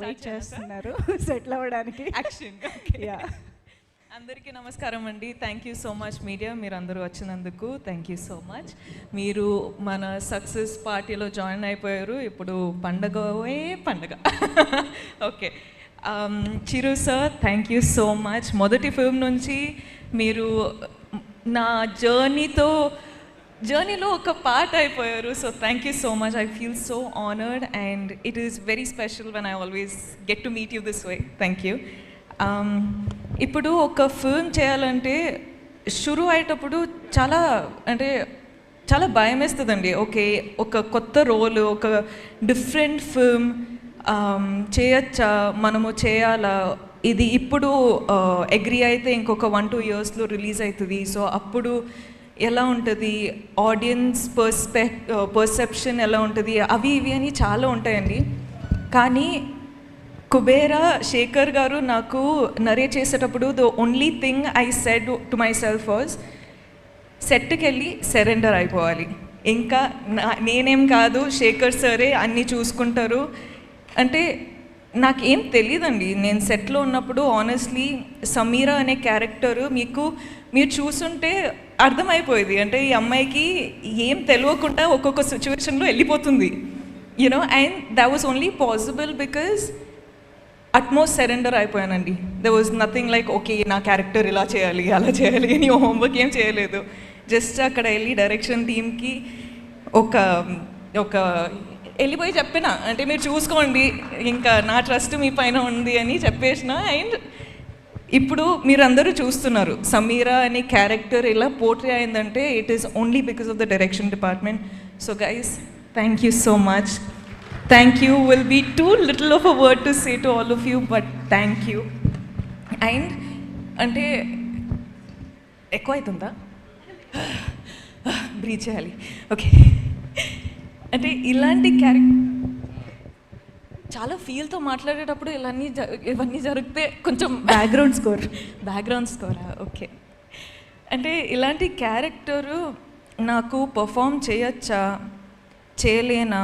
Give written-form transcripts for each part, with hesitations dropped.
Wait చేస్తున్నారు settle అవ్వడానికి. Action. Yeah, అందరికీ నమస్కారం అండి. Thank you so much media, మీరు అందరూ వచ్చినందుకు థ్యాంక్ యూ సో మచ్. మీరు మన సక్సెస్ పార్టీలో జాయిన్ అయిపోయారు. ఇప్పుడు పండగే పండగ. Okay, Chiru sir thank you so much. మొదటి ఫిల్మ్ నుంచి మీరు నా జర్నీలో ఒక పార్ట్ అయిపోయారు. So thank you so much. I feel so honoured and it is very special when I always get to meet you this way. Thank you. ఇప్పుడు ఒక film చేయాలంటే షురు అయ్యేటప్పుడు చాలా భయం వేస్తుందండి. ఓకే, ఒక కొత్త రోల్, ఒక డిఫరెంట్ ఫిల్మ్ చేయొచ్చా, మనము చేయాలా, ఇది ఇప్పుడు అగ్రీ అయితే ఇంకొక 1-2 ఇయర్స్లో రిలీజ్ అవుతుంది. సో అప్పుడు ఎలా ఉంటుంది, ఆడియన్స్ పర్సెప్షన్ ఎలా ఉంటుంది, అవి ఇవి అని చాలా ఉంటాయండి. కానీ కుబేరా శేఖర్ గారు నాకు నరేట్ చేసేటప్పుడు the only thing I said to my self was సెట్కి వెళ్ళి సరెండర్ అయిపోవాలి. ఇంకా నేనేం కాదు, శేఖర్ సరే అన్నీ చూసుకుంటారు. అంటే నాకేం తెలియదండి. నేను సెట్లో ఉన్నప్పుడు ఆనెస్ట్లీ సమీరా అనే క్యారెక్టరు మీరు చూసుంటే అర్థమైపోయేది. అంటే ఈ అమ్మాయికి ఏం తెలియకుండా ఒక్కొక్క సిచ్యువేషన్లో వెళ్ళిపోతుంది, you know. And that was only possible because utmost surrender అయిపోయానండి. There was nothing like okay నా క్యారెక్టర్ ఇలా చేయాలి అలా చేయాలి అని హోంవర్క్ ఏం చేయలేదు. జస్ట్ అక్కడ వెళ్ళి డైరెక్షన్ టీమ్కి ఒక వెళ్ళిపోయి చెప్పిన, అంటే మీరు చూసుకోండి, ఇంకా నా ట్రస్ట్ మీ పైన ఉంది అని చెప్పేసిన. అండ్ ఇప్పుడు మీరందరూ చూస్తున్నారు సమీరా అనే క్యారెక్టర్ ఇలా పోర్ట్రే అయిందంటే it is only because of the direction department. So guys, thank you so much. Thank you will be too little of a word to say to all of you, but thank you. And అంటే ఎక్కువ అవుతుందా, breath చేయాలి. Okay, అంటే ఇలాంటి చాలా ఫీల్తో మాట్లాడేటప్పుడు ఇవన్నీ జరిగితే కొంచెం బ్యాక్గ్రౌండ్ స్కోరా. ఓకే, అంటే ఇలాంటి క్యారెక్టరు నాకు పర్ఫామ్ చేయొచ్చా చేయలేనా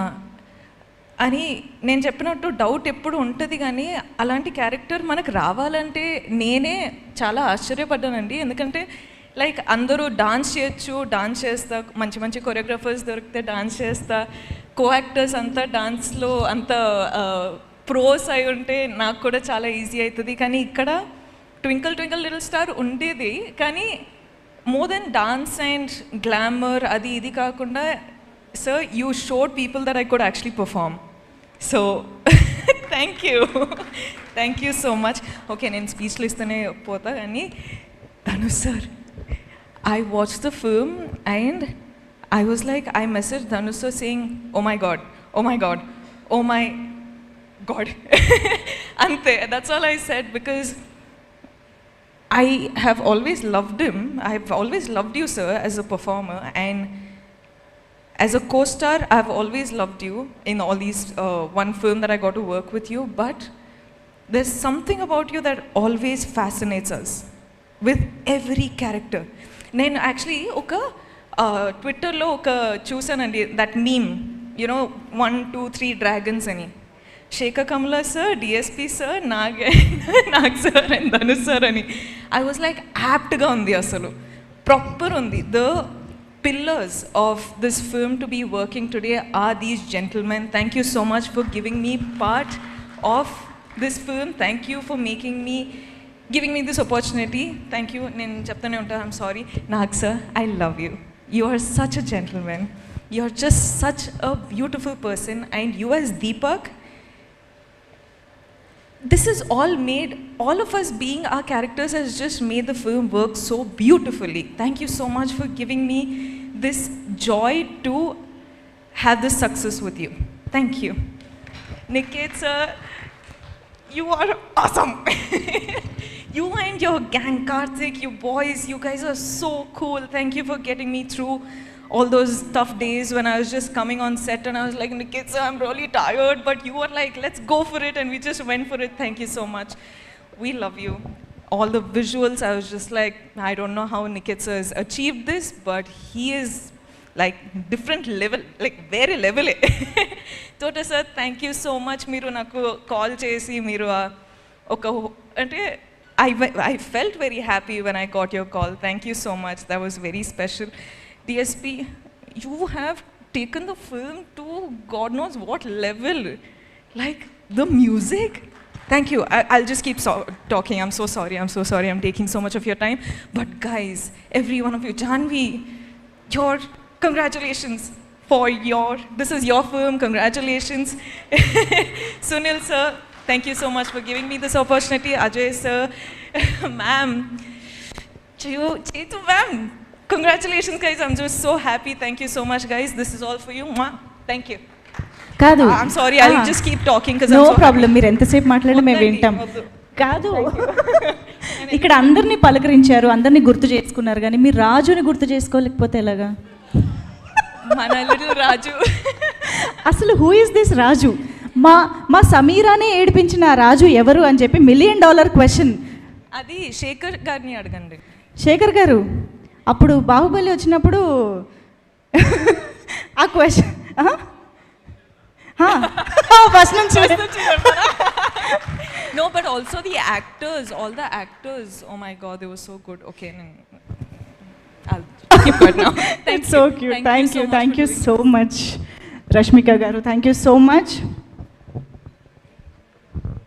అని నేను చెప్పినట్టు డౌట్ ఎప్పుడు ఉంటుంది. కానీ అలాంటి క్యారెక్టర్ మనకు రావాలంటే నేనే చాలా ఆశ్చర్యపడ్డానండి. ఎందుకంటే లైక్ అందరూ డాన్స్ చేయొచ్చు, డాన్స్ చేస్తా, మంచి మంచి కొరియోగ్రాఫర్స్ దొరికితే డాన్స్ చేస్తా, కో యాక్టర్స్ అంతా డాన్స్లో అంత ప్రోస్ అయి ఉంటే నాకు కూడా చాలా ఈజీ అవుతుంది. కానీ ఇక్కడ ట్వింకిల్ ట్వింకిల్ లిటిల్ స్టార్ ఉండేది, కానీ more than dance and glamour అది ఇది కాకుండా sir, you showed people that I could actually perform. So, thank you so much. Okay, నేను స్పీచ్లో ఇస్తూనే పోతా. కానీ Dhanush sir, I watched the film and I was like, I messaged Dhanush sir saying, oh my god, ante, that's all I said, because I have always loved him. I have always loved you sir as a performer, and as a co-star, I've always loved you in all these one film that I got to work with you, but there's something about you that always fascinates us with every character. నేను actually ఒక ట్విట్టర్లో ఒక చూసానండి, that meme, you know 1, 2, 3 dragons అని. Shekhar Kamala sir, DSP sir, Nag sir and Dhanush sir అని. I was like యాప్ట్గా ఉంది, అసలు ప్రాపర్ ఉంది. The pillars of this film to be working today are these gentlemen. Thank you so much for giving me part of this film. Thank you for giving me this opportunity. Thank you. Nen cheptane unta, I'm sorry. Nag sir, I love you. You are such a gentleman. You are just such a beautiful person, and you as Deepak, this is all of us being our characters has just made the film work so beautifully. Thank you so much for giving me this joy to have this success with you. Thank you. Niket sir, you are awesome. You and your gang, Karthik, you boys, you guys are so cool. Thank you for getting me through all those tough days when I was just coming on set and I was like, Nikit sir, I'm really tired, but you were like, let's go for it, and we just went for it. Thank you so much. We love you. All the visuals, I was just like, I don't know how Nikit sir has achieved this, but he is like different level, like వేరే లెవెలే. తోట sir thank you so much. మీరు నాకు call చేసి మీరు ఒక అంటే I felt very happy when I got your call. Thank you so much. That was very special. DSP, you have taken the film to God knows what level. Like the music. Thank you. I'll just keep talking. I'm so sorry. I'm taking so much of your time. But guys, every one of you, Janvi, congratulations for this is your film. Congratulations. Sunil sir, thank you so much for giving me this opportunity. Ajay sir, ma'am, Chetu ma'am, congratulations guys. I'm just so happy. Thank you so much guys. This is all for you. Thank you. కాదు, I'm sorry. I'll just keep talking because no I'm so problem. మీరు ఎంతసేపు మాట్లాడినా మేము వింటాం. కాదు, ఇక్కడ అందరినీ పలకరించారు, అందరినీ గుర్తు చేసుకున్నారు, కానీ మీరు రాజుని గుర్తు చేసుకోలేకపోతే ఎలాగా? మన little రాజు. అసలు హూ ఇస్ దిస్ రాజు? మా సమీరానే ఏడిపించిన ఆ రాజు ఎవరు అని చెప్పి $1 million క్వశ్చన్. అది శేఖర్ గారిని అడగండి. శేఖర్ గారు అప్పుడు బాహుబలి వచ్చినప్పుడు ఆ క్వశ్చన్ ఫస్ట్ నుంచి No, but also the actors, all the actors, oh my god, they were so good. Okay, I'll keep quiet now. It's so cute. Thank you so much. Rashmika garu, thank you so much.